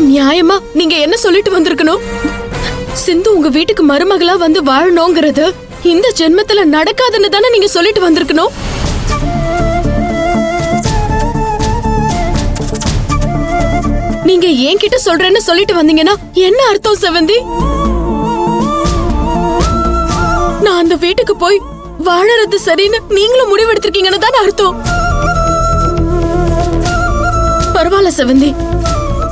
நியாயமா நீங்க என்ன சொல்லிட்டு வந்திருக்கணும்? சிந்து உங்க வீட்டுக்கு மருமகளா வந்து வாழணும்ங்கிறது இந்த ஜென்மத்துல நடக்காதுன்னு தானே நீங்க சொல்லிட்டு வந்திருக்கணும். நீங்க என்கிட்ட சொல்றேன்னு சொல்லிட்டு வந்தீங்கன்னா என்ன அர்த்தம் செவந்தி? நான் அந்த வீட்டுக்கு போய் வாழறது சரின்னு நீங்களும் முடிவெடுத்திருக்கீங்கன்னு தானே அர்த்தம். பரவாயில்ல செவந்தி,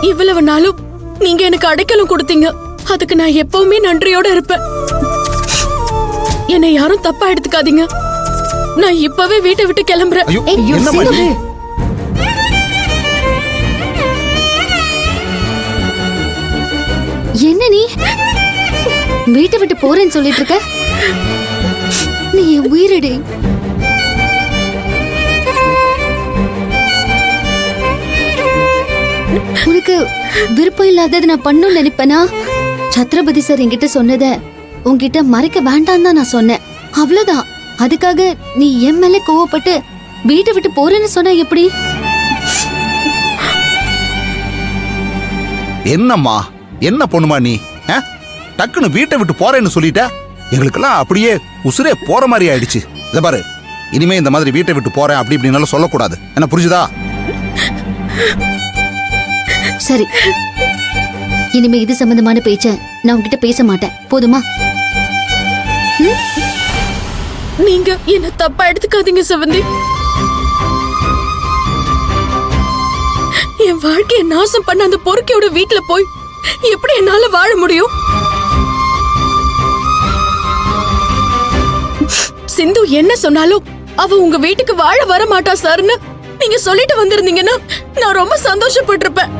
இவ்வளவு நாளும் நீங்க எனக்கு அடைக்கலம் கொடுத்தீங்க. அதுக்கு நான் எப்பவுமே நன்றியோட இருப்பேன். என்னை யாரும் தப்பா எடுத்துக்காதீங்க. நான் இப்பவே வீட்டை விட்டு கிளம்புறேன். என்ன நீ வீட்டை விட்டு போறேன்னு சொல்லிட்டு இருக்க? நீ என் உயிரடி. உனக்கு விருப்பம் இல்லாதது நான் பண்ணணும்னு நினைப்பேனா? சத்ரபதி சார் என்கிட்ட சொன்னத உன்கிட்ட மறைக்க வேண்டாம் தான் நான் சொன்னேன். அவ்வளவுதான். அதுக்காக நீ என் மேல கோவப்பட்டு வீட்டை விட்டு போறேன்னு சொன்னா எப்படி? என்னம்மா, என்ன பொண்ணுமா நீ? டக்குன்னு வீட்டை விட்டு போறேன்னு சொல்லிட்ட. எங்களுக்கெல்லாம் அப்படியே உசுரே போற மாதிரி ஆயிடுச்சு. இத பாரு, இனிமே இந்த மாதிரி வீட்டை விட்டு போறேன் அப்படி இப்படின்னாலும் சொல்லக்கூடாது. என்ன புரிஞ்சுதா? சரி, இனிமே இது சம்பந்தமான பேச்ச நான் உன்கிட்ட பேச மாட்டேன். போதுமா? நீங்க என்ன தப்பா எடுத்துக்காதீங்க செவந்தி. என் வாழ்க்கையை நாசம் பண்ண அந்த பொறுக்கையோட வீட்டுல போய் எப்படி என்னால வாழ முடியும்? சிந்து என்ன சொன்னாலும் அவ உங்க வீட்டுக்கு வாழ வர மாட்டா சார்னு நீங்க சொல்லிட்டு வந்திருந்தீங்கன்னா நான் ரொம்ப சந்தோஷப்பட்டிருப்பேன்.